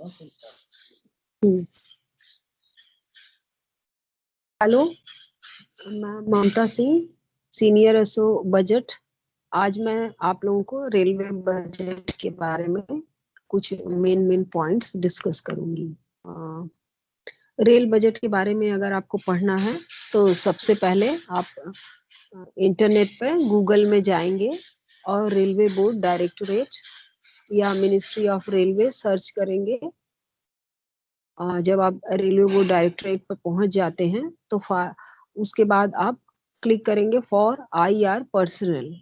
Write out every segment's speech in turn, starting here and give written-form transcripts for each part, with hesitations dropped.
Hello, मैं ममता Singh, senior SO budget. आज मैं आप लोगों को रेलवे बजट के बारे में कुछ मेन पॉइंट्स डिस्कस करूंगी। रेल बजट के बारे में अगर आपको पढ़ना है तो सबसे पहले आप इंटरनेट पे गूगल में जाएंगे और रेलवे बोर्ड डायरेक्टोरेट या मिनिस्ट्री ऑफ रेलवे सर्च करेंगे। जब आप रेलवे बोर्ड डायरेक्टरेट पर पहुंच जाते हैं तो उसके बाद आप क्लिक करेंगे फॉर IR पर्सनल,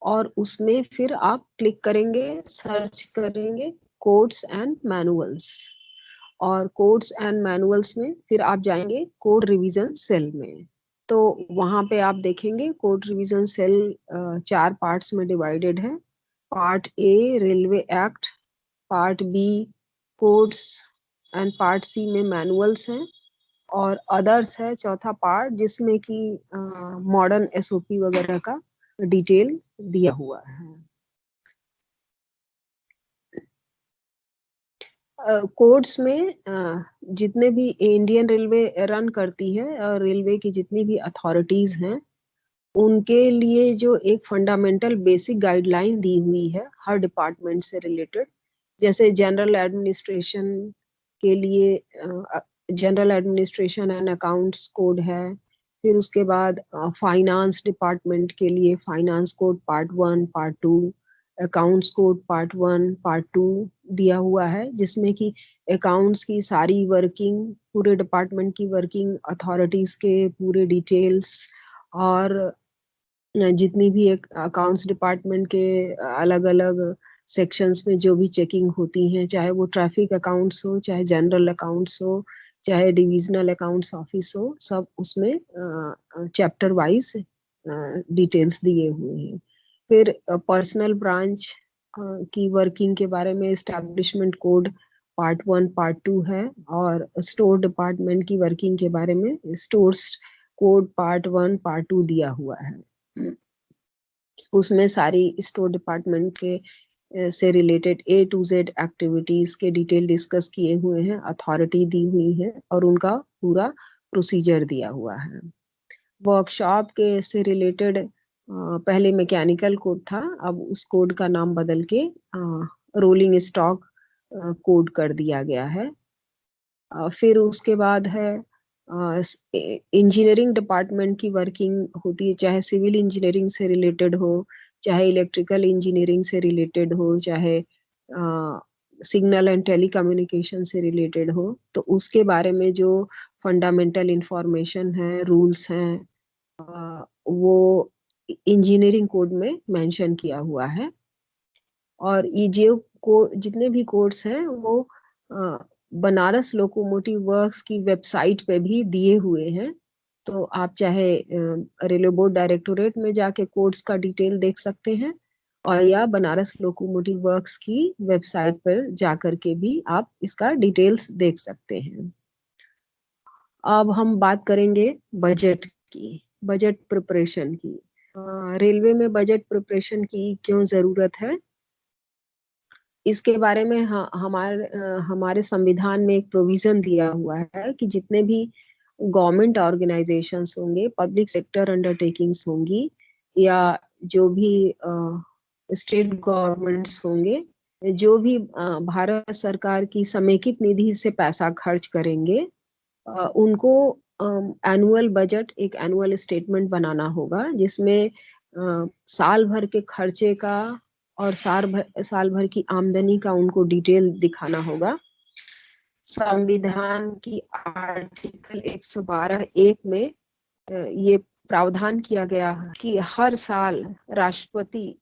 और उसमें फिर आप क्लिक करेंगे, सर्च करेंगे कोड्स एंड मैनुअल्स, और कोड्स एंड मैनुअल्स में फिर आप जाएंगे कोड रिवीजन सेल में। तो वहां पे आप देखेंगे कोड रिवीजन सेल 4 पार्ट्स में डिवाइडेड है। Part A railway act, part B codes and part C में मैनुअल्स हैं, और अदर्स है चौथा पार्ट जिसमें कि मॉडर्न SOP वगैरह का डिटेल दिया हुआ है। कोड्स में जितने भी इंडियन रेलवे रन करती है और रेलवे की जितनी भी अथॉरिटीज हैं उनके लिए जो एक फंडामेंटल बेसिक गाइडलाइन दी हुई है हर डिपार्टमेंट से रिलेटेड। जैसे जनरल एडमिनिस्ट्रेशन के लिए general administration and accounts code है, फिर उसके बाद फाइनेंस डिपार्टमेंट के लिए finance code part 1 part 2, accounts code part 1 part 2 दिया हुआ है, जिसमें कि अकाउंट्स की सारी वर्किंग, पूरे डिपार्टमेंट की वर्किंग, अथॉरिटीज के पूरे डिटेल्स, और जितनी भी एक अकाउंट्स डिपार्टमेंट के अलग अलग सेक्शंस में जो भी चेकिंग होती हैं, चाहे वो ट्रैफिक अकाउंट्स हो, चाहे जनरल अकाउंट्स हो, चाहे डिविजनल अकाउंट्स ऑफिस हो, सब उसमें चैप्टर वाइज डिटेल्स दिए हुए हैं। फिर पर्सनल ब्रांच की वर्किंग के बारे में एस्टैब्लिशमेंट कोड पार्ट 1 पार्ट 2 है, और स्टोर डिपार्टमेंट की वर्किंग के बारे में स्टोर्स कोड पार्ट 1 पार्ट 2 दिया हुआ है। उसमें सारी स्टोर डिपार्टमेंट के से related A to Z activities के डिटेल डिस्कस किए हुए हैं, अथॉरिटी दी हुई है, और उनका पूरा प्रोसीजर दिया हुआ है। वर्कशॉप के से रिलेटेड पहले मैकेनिकल कोड था, अब उस कोड का नाम बदल के रोलिंग स्टॉक कोड कर दिया गया है। फिर उसके बाद है इंजीनियरिंग डिपार्टमेंट की वर्किंग होती है, चाहे सिविल इंजीनियरिंग से रिलेटेड हो, चाहे इलेक्ट्रिकल इंजीनियरिंग से रिलेटेड हो, चाहे सिग्नल एंड टेलीकम्युनिकेशन से रिलेटेड हो, तो उसके बारे में जो फंडामेंटल इंफॉर्मेशन है, रूल्स हैं, वो इंजीनियरिंग कोड में मेंशन किया हुआ है। और ये जो जितने भी कोड्स हैं वो बनारस लोकोमोटिव वर्क्स की वेबसाइट पे भी दिए हुए हैं। तो आप चाहे रेलवे बोर्ड डायरेक्टोरेट में जाके कोड्स का डिटेल देख सकते हैं, और या बनारस लोकोमोटिव वर्क्स की वेबसाइट पर जाकर के भी आप इसका डिटेल्स देख सकते हैं। अब हम बात करेंगे बजट की, बजट प्रिपरेशन की। रेलवे में बजट प्रिपरेशन की क्यों जरूरत है, इसके बारे में हमारे संविधान में एक प्रोविजन दिया हुआ है कि जितने भी गवर्नमेंट ऑर्गेनाइजेशंस होंगे, पब्लिक सेक्टर अंडरटेकिंग्स होंगी, या जो भी स्टेट गवर्नमेंट्स होंगे, जो भी भारत सरकार की समेकित निधि से पैसा खर्च करेंगे, उनको एनुअल बजट, एक एनुअल स्टेटमेंट बनाना होगा, जिसमें साल भर के खर्चे का और साल भर की आमदनी का उनको डिटेल दिखाना होगा। संविधान की आर्टिकल 112(1) में ये प्रावधान किया गया कि हर साल राष्ट्रपति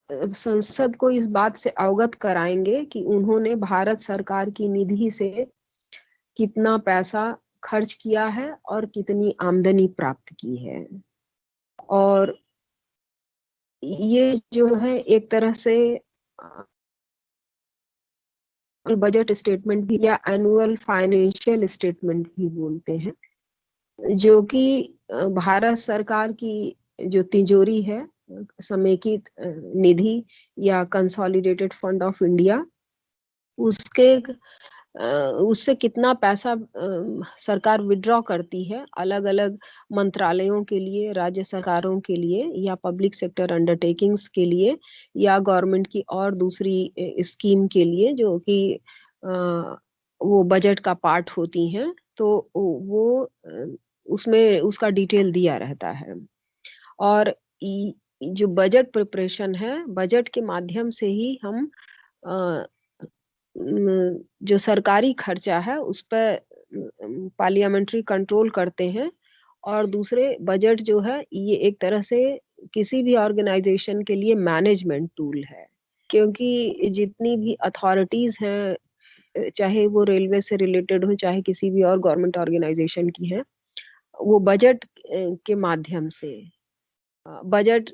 संसद को इस बात से अवगत कराएंगे कि उन्होंने भारत सरकार की निधि से कितना पैसा खर्च किया है और कितनी आमदनी प्राप्त की है। और ये जो है एक तरह से बजट स्टेटमेंट भी या एनुअल फाइनेंशियल स्टेटमेंट भी बोलते हैं, जो कि भारत सरकार की जो तिजोरी है, समेकित निधि या कंसोलिडेटेड फंड ऑफ इंडिया, उसके उससे कितना पैसा सरकार विड्रॉ करती है अलग अलग मंत्रालयों के लिए, राज्य सरकारों के लिए, या पब्लिक सेक्टर अंडरटेकिंग्स के लिए, या गवर्नमेंट की और दूसरी स्कीम के लिए जो कि वो बजट का पार्ट होती हैं, तो वो उसमें उसका डिटेल दिया रहता है। और जो बजट प्रिपरेशन है, बजट के माध्यम से ही हम जो सरकारी खर्चा है उस पर पार्लियामेंट्री कंट्रोल करते हैं। और दूसरे बजट जो है ये एक तरह से किसी भी ऑर्गेनाइजेशन के लिए मैनेजमेंट टूल है, क्योंकि जितनी भी अथॉरिटीज हैं, चाहे वो रेलवे से रिलेटेड हो चाहे किसी भी और गवर्नमेंट ऑर्गेनाइजेशन की है, वो बजट के माध्यम से बजट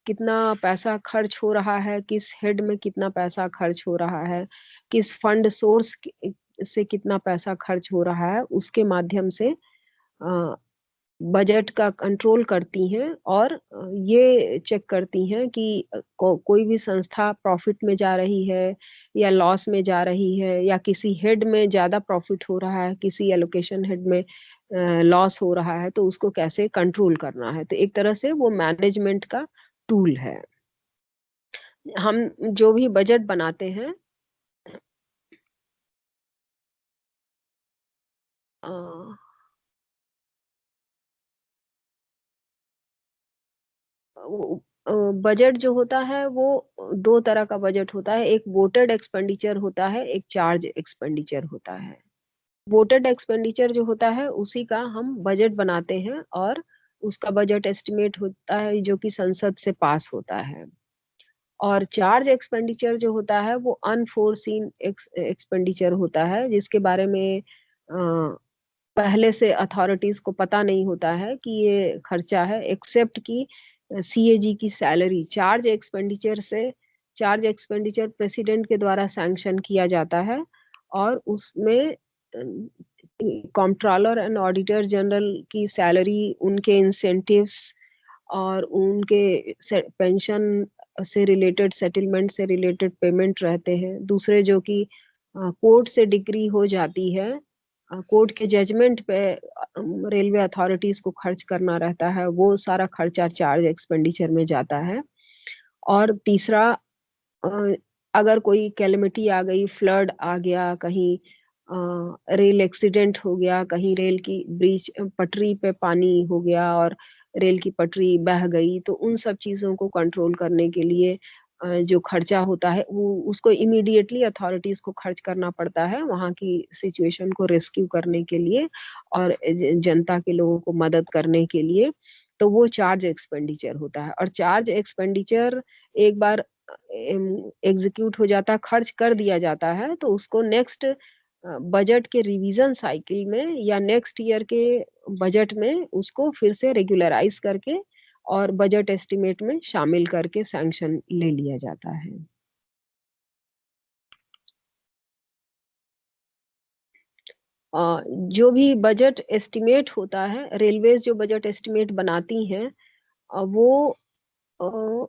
कितना पैसा खर्च हो रहा है, किस हेड में कितना पैसा खर्च हो रहा है, किस फंड सोर्स से कितना पैसा खर्च हो रहा है, उसके माध्यम से बजट का कंट्रोल करती हैं। और ये चेक करती हैं कि कोई भी संस्था प्रॉफिट में जा रही है या लॉस में जा रही है, या किसी हेड में ज्यादा प्रॉफिट हो रहा है, किसी एलोकेशन हेड में लॉस हो रहा है, तो उसको कैसे कंट्रोल करना है। तो एक तरह से वो मैनेजमेंट का टूल है। हम जो भी बजट बनाते हैं, बजट जो होता है वो दो तरह का बजट होता है। एक वोटेड एक्सपेंडिचर होता है, एक चार्ज एक्सपेंडिचर होता है। वोटेड एक्सपेंडिचर जो होता है उसी का हम बजट बनाते हैं, और उसका बजट एस्टिमेट होता है जो कि संसद से पास होता है। और चार्ज एक्सपेंडिचर जो होता है वो अनफोर्सीन एक्सपेंडिचर होता है, जिसके बारे में पहले से अथॉरिटीज को पता नहीं होता है कि ये खर्चा है, एक्सेप्ट कि सीएजी की सैलरी। चार्ज एक्सपेंडिचर प्रेसिडेंट के द्वारा सैंक्शन किया जाता है, और उसमें कंट्रोलर एंड ऑडिटर जनरल की सैलरी, उनके इंसेंटिव्स और उनके पेंशन से रिलेटेड, सेटलमेंट से रिलेटेड पेमेंट रहते हैं। दूसरे जो कि कोर्ट से डिक्री हो जाती है, कोर्ट के जजमेंट पे रेलवे अथॉरिटीज को खर्च करना रहता है, वो सारा खर्चा चार्ज एक्सपेंडिचर में जाता है। और तीसरा, अगर कोई कैलेमिटी आ गई, फ्लड आ गया, कहीं रेल एक्सीडेंट हो गया, कहीं रेल की ब्रिज पटरी पे पानी हो गया और रेल की पटरी बह गई, तो उन सब चीजों को कंट्रोल करने के लिए जो खर्चा होता है वो उसको इमीडिएटली अथॉरिटीज को खर्च करना पड़ता है, वहाँ की सिचुएशन को रेस्क्यू करने के लिए और जनता के लोगों को मदद करने के लिए। तो वो चार्ज एक्सपेंडिचर होता है। और चार्ज एक्सपेंडिचर एक बार एग्जीक्यूट हो जाता है, खर्च कर दिया जाता है, तो उसको नेक्स्ट बजट के रिवीजन साइकिल में या नेक्स्ट ईयर के बजट में उसको फिर से रेगुलराइज करके और बजट एस्टिमेट में शामिल करके सैंक्शन ले लिया जाता है। जो भी बजट एस्टिमेट होता है, रेलवेज जो बजट एस्टिमेट बनाती हैं, वो अ,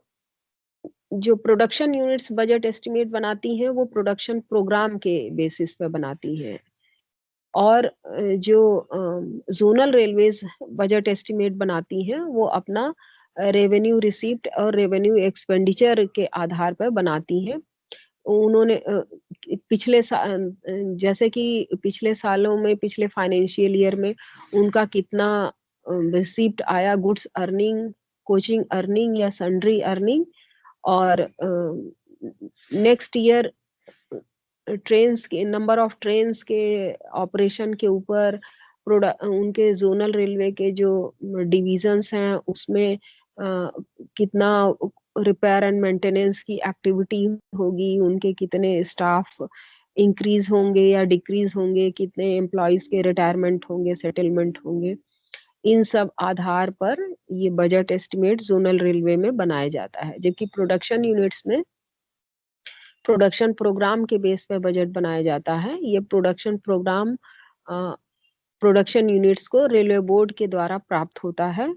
जो प्रोडक्शन यूनिट्स बजट एस्टिमेट बनाती हैं वो प्रोडक्शन प्रोग्राम के बेसिस पे बनाती हैं। और जो जोनल रेलवेज बजट एस्टिमेट बनाती हैं वो अपना रेवेन्यू रिसीप्ट और रेवेन्यू एक्सपेंडिचर के आधार पर बनाती हैं। उन्होंने पिछले जैसे कि पिछले सालों में, पिछले फाइनेंशियल ईयर में उनका कितना रिसीप्ट आया, गुड्स अर्निंग, कोचिंग अर्निंग या सन्ड्री अर्निंग, और नेक्स्ट ईयर ट्रेन्स के नंबर ऑफ ट्रेन्स के ऑपरेशन के ऊपर, उनके जोनल रेलवे के जो डिविजन्स हैं उसमें कितना रिपेयर एंड मेंटेनेंस की एक्टिविटी होगी, उनके कितने स्टाफ इंक्रीज होंगे या डिक्रीज होंगे, कितने एम्प्लॉयज के रिटायरमेंट होंगे, सेटलमेंट होंगे, इन सब आधार पर ये बजट एस्टिमेट जोनल रेलवे में बनाया जाता है। जबकि प्रोडक्शन यूनिट्स में प्रोडक्शन प्रोग्राम के बेस पे बजट बनाया जाता है। ये प्रोडक्शन प्रोग्राम प्रोडक्शन यूनिट्स को रेलवे बोर्ड के द्वारा प्राप्त होता है।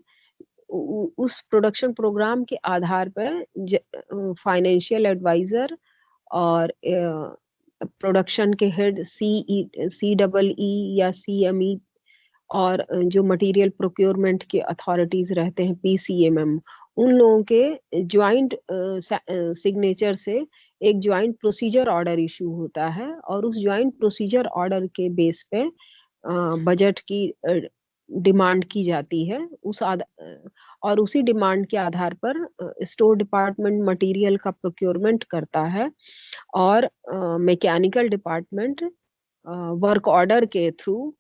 उस प्रोडक्शन प्रोग्राम के आधार पर फाइनेंशियल एडवाइजर और प्रोडक्शन के हेड CEE या CME, और जो मटेरियल प्रोक्योरमेंट के अथॉरिटीज रहते हैं PCMM, उन लोगों के ज्वाइंट सिग्नेचर से एक ज्वाइंट प्रोसीजर ऑर्डर इशू होता है, और उस ज्वाइंट प्रोसीजर ऑर्डर के बेस पे बजट की डिमांड की जाती है। और उसी डिमांड के आधार पर स्टोर डिपार्टमेंट मटेरियल का प्रोक्योरमेंट करता है, और मैकेनिकल डिपार्टमेंट वर्क ऑर्डर के थ्रू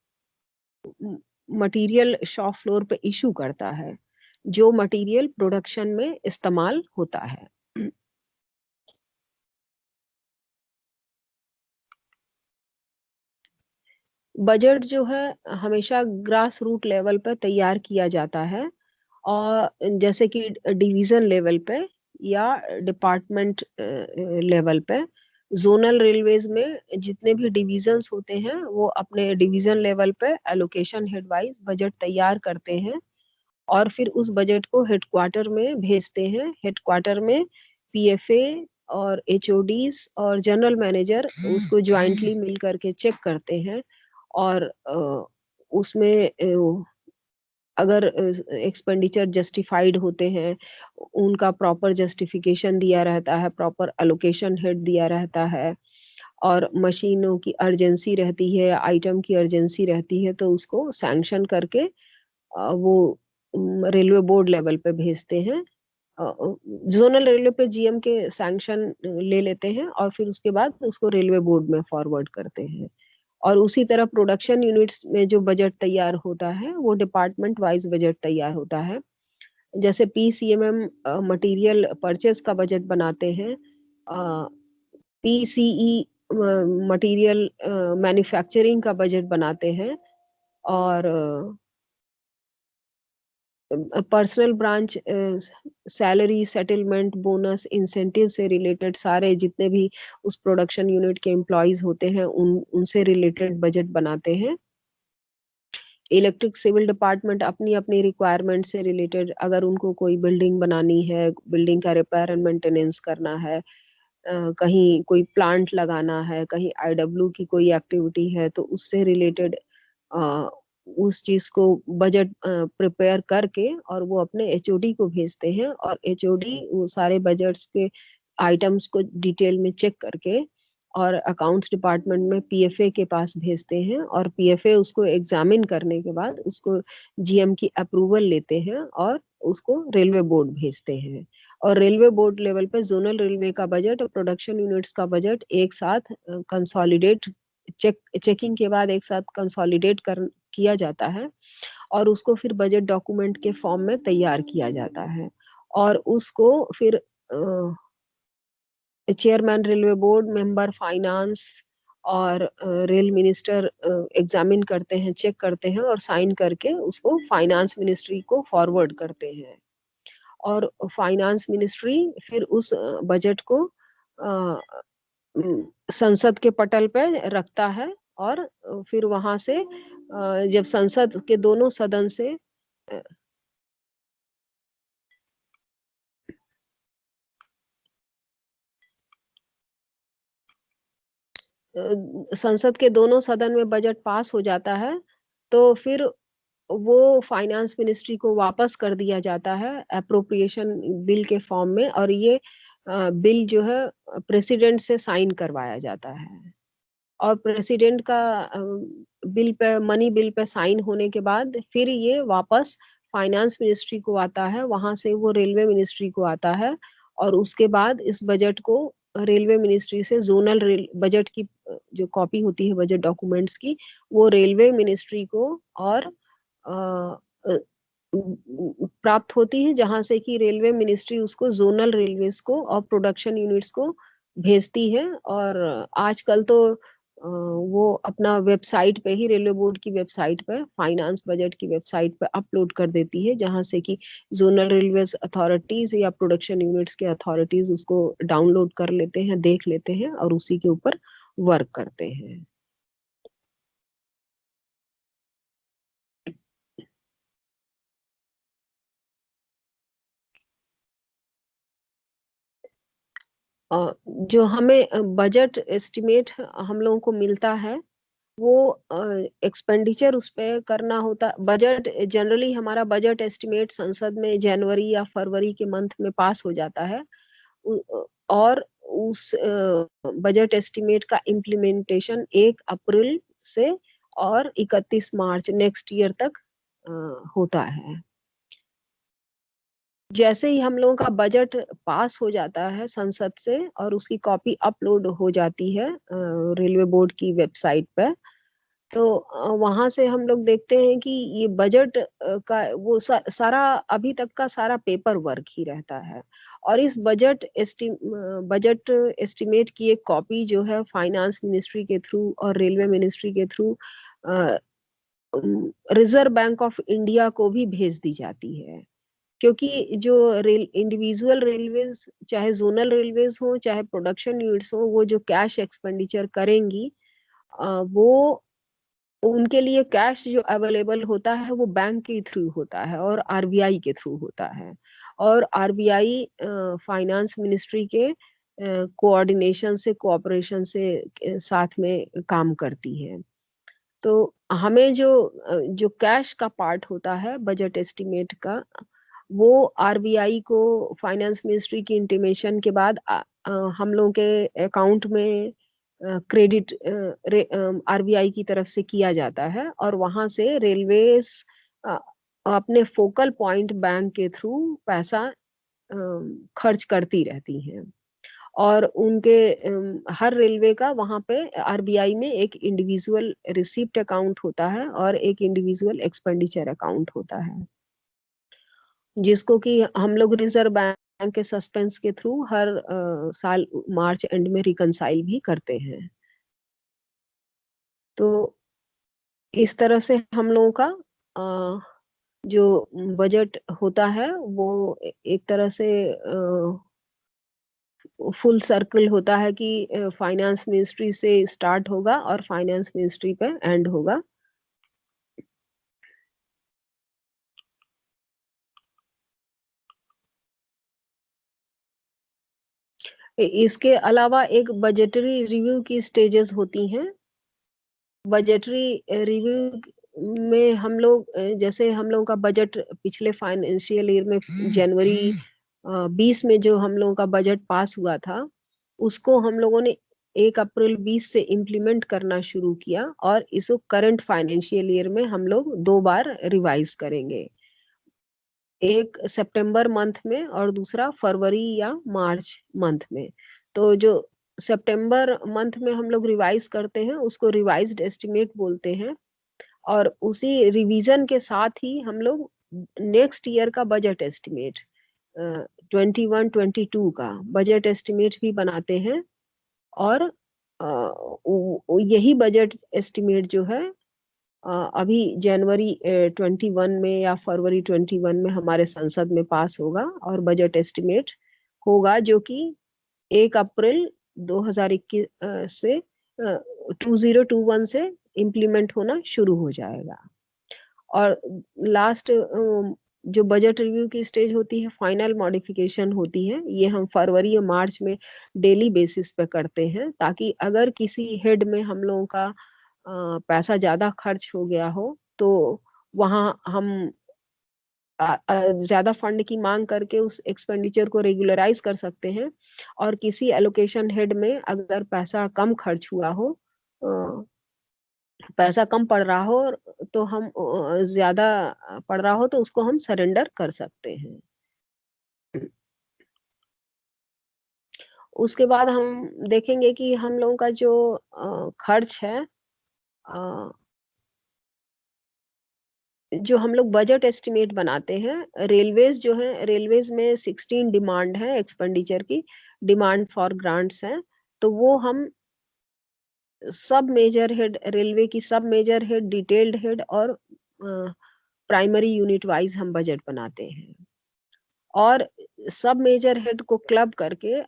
मटेरियल शॉप फ्लोर पे इशू करता है, जो मटेरियल प्रोडक्शन में इस्तेमाल होता है। बजट जो है हमेशा ग्रास रूट लेवल पर तैयार किया जाता है, और जैसे कि डिवीजन लेवल पे या डिपार्टमेंट लेवल पे। जोनल रेलवेज में जितने भी डिवीजन्स होते हैं वो अपने डिवीजन लेवल पे एलोकेशन हेड वाइज बजट तैयार करते हैं, और फिर उस बजट को हेडक्वार्टर में भेजते हैं। हेडक्वार्टर में PFA और HODs और जनरल मैनेजर उसको ज्वाइंटली मिल करके चेक करते हैं, और उसमें अगर एक्सपेंडिचर जस्टिफाइड होते हैं, उनका प्रॉपर जस्टिफिकेशन दिया रहता है, प्रॉपर अलोकेशन हेड दिया रहता है, और मशीनों की अर्जेंसी रहती है, आइटम की अर्जेंसी रहती है, तो उसको सैंक्शन करके वो रेलवे बोर्ड लेवल पे भेजते हैं। जोनल रेलवे पे GM के सैंक्शन ले लेते हैं, और फिर उसके बाद उसको रेलवे बोर्ड में फॉरवर्ड करते हैं। और उसी तरह प्रोडक्शन यूनिट्स में जो बजट तैयार होता है वो डिपार्टमेंट वाइज बजट तैयार होता है। जैसे PCMM मटेरियल परचेज का बजट बनाते हैं, PCE मटेरियल मैन्युफैक्चरिंग का बजट बनाते हैं, और personal branch salary settlement bonus incentive से रिलेटेड सारे जितने भी उस प्रोडक्शन यूनिट के एम्प्लॉयज होते हैं उनसे रिलेटेड बजट बनाते हैं। इलेक्ट्रिक सिविल डिपार्टमेंट अपनी अपनी रिक्वायरमेंट से रिलेटेड, अगर उनको कोई बिल्डिंग बनानी है, बिल्डिंग का रिपेयर एंड मेंटेनेंस करना है, कहीं कोई प्लांट लगाना है, कहीं IW की कोई एक्टिविटी है, तो उससे रिलेटेड उस चीज को बजट प्रिपेयर करके और वो अपने HOD को भेजते हैं, और HOD वो सारे बजट्स के आइटम्स को डिटेल में चेक करके और अकाउंट्स डिपार्टमेंट में PFA के पास भेजते हैं, और PFA उसको एग्जामिन करने के बाद उसको GM की अप्रूवल लेते हैं और उसको रेलवे बोर्ड भेजते हैं। और रेलवे बोर्ड लेवल पे जोनल रेलवे का बजट और प्रोडक्शन यूनिट्स का बजट एक साथ कंसोलिडेट चेकिंग के बाद एक साथ कंसोलिडेट कर किया जाता है, और उसको फिर बजट डॉक्यूमेंट के फॉर्म में तैयार किया जाता है, और उसको फिर chairman railway board, member finance और रेल मिनिस्टर एग्जामिन करते हैं, चेक करते हैं, और साइन करके उसको फाइनेंस मिनिस्ट्री को फॉरवर्ड करते हैं। और फाइनेंस मिनिस्ट्री फिर उस बजट को संसद के पटल पे रखता है, और फिर वहां से जब संसद के दोनों सदन से संसद के दोनों सदन में बजट पास हो जाता है, तो फिर वो फाइनेंस मिनिस्ट्री को वापस कर दिया जाता है अप्रोप्रिएशन बिल के फॉर्म में, और ये बिल जो है प्रेसिडेंट से साइन करवाया जाता है। और प्रेसिडेंट का bill pay money bill pay sign होने के बाद फिर ये वापस फाइनेंस मिनिस्ट्री को आता है, वहां से वो रेलवे मिनिस्ट्री को आता है, और उसके बाद इस बजट को रेलवे मिनिस्ट्री से जोनल रेल बजट की जो कॉपी होती है बजट डॉक्यूमेंट्स की, वो रेलवे मिनिस्ट्री को और प्राप्त होती है, जहां से कि रेलवे मिनिस्ट्री उसको जोनल रेलवेज को और प्रोडक्शन यूनिट्स को भेजती है। और आजकल तो वो अपना वेबसाइट पे ही, रेलवे बोर्ड की वेबसाइट पे, फाइनेंस बजट की वेबसाइट पे अपलोड कर देती है, जहां से कि जोनल रेलवेज अथॉरिटीज या प्रोडक्शन यूनिट्स के अथॉरिटीज उसको डाउनलोड कर लेते हैं, देख लेते हैं, और उसी के ऊपर वर्क करते हैं। जो हमें बजट एस्टिमेट हम लोगों को मिलता है, वो एक्सपेंडिचर उस पे करना होता। बजट जनरली हमारा बजट एस्टिमेट संसद में जनवरी या फरवरी के मंथ में पास हो जाता है। और उस बजट एस्टिमेट का इम्प्लीमेंटेशन 1 अप्रैल से और 31 मार्च नेक्स्ट ईयर तक होता है। जैसे ही हम लोगों का बजट पास हो जाता है संसद से और उसकी कॉपी अपलोड हो जाती है रेलवे बोर्ड की वेबसाइट पे, तो वहां से हम लोग देखते हैं कि ये बजट का वो सारा अभी तक का सारा पेपर वर्क ही रहता है। और इस बजट एस्टिमेट की एक कॉपी जो है फाइनेंस मिनिस्ट्री के थ्रू और रेलवे मिनिस्ट्री के through reserve bank of India को भी भेज दी जाती है। क्योंकि जो इंडिविजुअल रेलवेज, चाहे जोनल रेलवेज हो चाहे प्रोडक्शन यूनिट्स हो, वो जो कैश एक्सपेंडिचर करेंगी, वो उनके लिए कैश जो अवेलेबल होता है वो बैंक के थ्रू होता है और आरबीआई के थ्रू होता है। और आरबीआई फाइनेंस मिनिस्ट्री के कोऑर्डिनेशन से, कोऑपरेशन से साथ में काम करती है। तो हमें जो कैश का पार्ट होता है बजट एस्टिमेट का, वो आरबीआई को फाइनेंस मिनिस्ट्री की इंटीमेशन के बाद हम लोगों के अकाउंट में क्रेडिट आरबीआई की तरफ से किया जाता है और वहां से रेलवेज अपने फोकल पॉइंट बैंक के थ्रू पैसा खर्च करती रहती हैं। और उनके हर रेलवे का वहां पे आरबीआई में एक इंडिविजुअल रिसिप्ट अकाउंट होता है और एक इंडिविजुअल एक्सपेंडिचर अकाउंट होता है, जिसको कि हम लोग रिजर्व बैंक के सस्पेंस के थ्रू हर साल मार्च एंड में रिकनसाइल भी करते हैं। तो इस तरह से हम लोगों का जो बजट होता है वो एक तरह से फुल सर्कल होता है कि फाइनेंस मिनिस्ट्री से स्टार्ट होगा और फाइनेंस मिनिस्ट्री पे एंड होगा। इसके अलावा एक बजटरी रिव्यू की स्टेजेस होती हैं। बजटरी रिव्यू में हम लोग जैसे हम लोगों का बजट पिछले फाइनेंशियल ईयर में जनवरी 20 में जो हम लोगों का बजट पास हुआ था, उसको हम लोगों ने 1 अप्रैल 20 से इम्प्लीमेंट करना शुरू किया और इसको करंट फाइनेंशियल ईयर में हम लोग 2 बार रिवाइज करेंगे, एक सितंबर मंथ में और दूसरा फरवरी या मार्च मंथ में। तो जो सितंबर मंथ में हम लोग रिवाइज करते हैं उसको रिवाइज्ड एस्टिमेट बोलते हैं। और उसी रिवीजन के साथ ही हम लोग नेक्स्ट ईयर का बजट एस्टिमेट 21-22 का बजट एस्टिमेट भी बनाते हैं। और यही बजट एस्टिमेट जो है अभी जनवरी 21 में या फरवरी 21 में हमारे संसद में पास होगा और बजट एस्टिमेट होगा, जो कि 1 अप्रैल 2021 से 2021 से इम्प्लीमेंट होना शुरू हो जाएगा। और लास्ट जो बजट रिव्यू की स्टेज होती है, फाइनल मॉडिफिकेशन होती है, ये हम फरवरी और मार्च में डेली बेसिस पे करते हैं, ताकि अगर किसी हेड में हम लोगों का पैसा ज्यादा खर्च हो गया हो तो वहां हम ज्यादा फंड की मांग करके उस एक्सपेंडिचर को रेगुलराइज कर सकते हैं। और किसी एलोकेशन हेड में अगर पैसा कम खर्च हुआ हो, पैसा कम पड़ रहा हो, तो हम ज्यादा पड़ रहा हो तो उसको हम सरेंडर कर सकते हैं। उसके बाद हम देखेंगे कि हम लोगों का जो खर्च है, अ, जो हम लोग बजट एस्टिमेट बनाते हैं, रेलवेज जो है, रेलवेज में 16 डिमांड है एक्सपेंडिचर की, डिमांड फॉर ग्रांट्स हैं। तो वो हम सब मेजर हेड, रेलवे की sub major head, detailed head और प्राइमरी यूनिट वाइज हम बजट बनाते हैं। और सब मेजर हेड को क्लब करके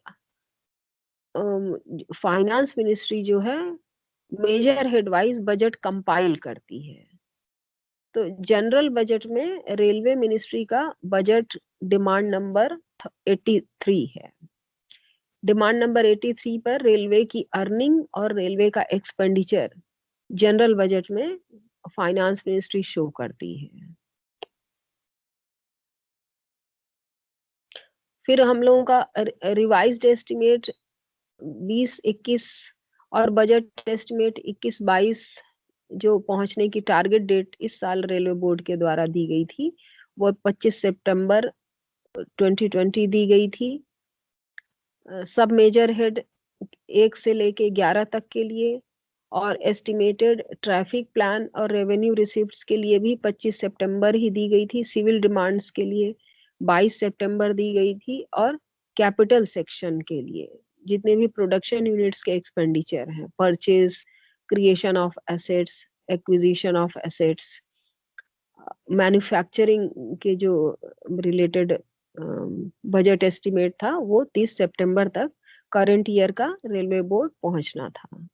फाइनेंस मिनिस्ट्री जो है major head wise budget compile करती है। तो जनरल बजट में रेलवे मिनिस्ट्री का बजट डिमांड नंबर 83 है। डिमांड नंबर 83 पर रेलवे की अर्निंग और रेलवे का एक्सपेंडिचर जनरल बजट में फाइनेंस मिनिस्ट्री शो करती है। फिर हम लोगों का रिवाइज्ड एस्टिमेट 20-21 और बजट एस्टिमेट 21-22 जो पहुंचने की टारगेट डेट इस साल रेलवे बोर्ड के द्वारा दी गई थी, वो 25 सितंबर 2020 दी गई थी। सब मेजर हेड 1 से लेके 11 तक के लिए, और एस्टिमेटेड ट्रैफिक प्लान और रेवेन्यू रिसिप्ट्स के लिए भी 25 सितंबर ही दी गई थी। सिविल डिमांड्स के लिए 22 सितंबर दी गई थी, और कैपिटल सेक्शन के लिए जितने भी प्रोडक्शन यूनिट्स के एक्सपेंडिचर हैं, purchase, creation of assets, acquisition of assets, manufacturing के जो रिलेटेड बजट एस्टिमेट था, वो 30 सितंबर तक करंट ईयर का रेलवे बोर्ड पहुंचना था।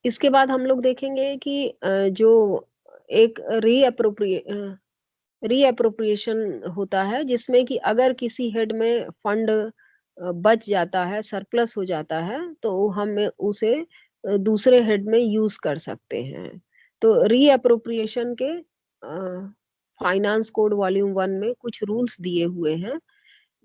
इसके बाद हम लोग देखेंगे कि जो एक रीअप्रोप्रिएशन होता है, जिसमें कि अगर किसी हेड में फंड बच जाता है, सरप्लस हो जाता है, तो हम उसे दूसरे हेड में यूज कर सकते हैं। तो रीअप्रोप्रिएशन के फाइनेंस कोड वॉल्यूम 1 में कुछ रूल्स दिए हुए हैं,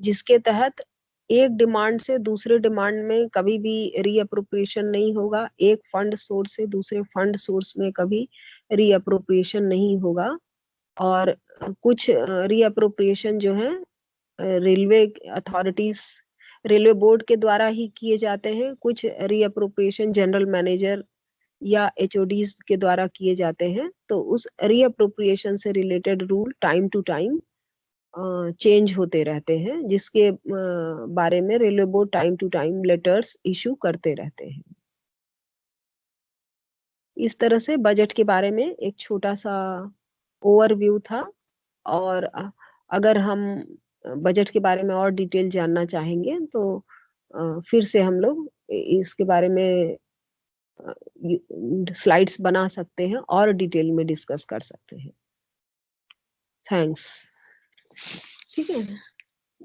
जिसके तहत एक डिमांड से दूसरे डिमांड में कभी भी रीअप्रोप्रिएशन नहीं होगा, एक फंड सोर्स से दूसरे फंड सोर्स में कभी रीअप्रोप्रिएशन नहीं होगा। और कुछ रीअप्रोप्रिएशन जो है रेलवे अथॉरिटीज, रेलवे बोर्ड के द्वारा ही किए जाते हैं, कुछ रीअप्रोप्रिएशन जनरल मैनेजर या एचओडीज के द्वारा किए जाते हैं। तो उस रीअप्रोप्रिएशन से related rule time to time change होते रहते हैं, जिसके बारे में railway board time to time letters issue करते रहते हैं। इस तरह से बजट के बारे में एक छोटा सा ओवरव्यू था। और अगर हम बजट के बारे में और डिटेल जानना चाहेंगे, तो फिर से हम लोग इसके बारे में स्लाइड्स बना सकते हैं और डिटेल में डिस्कस कर सकते हैं। थैंक्स। ठीक है।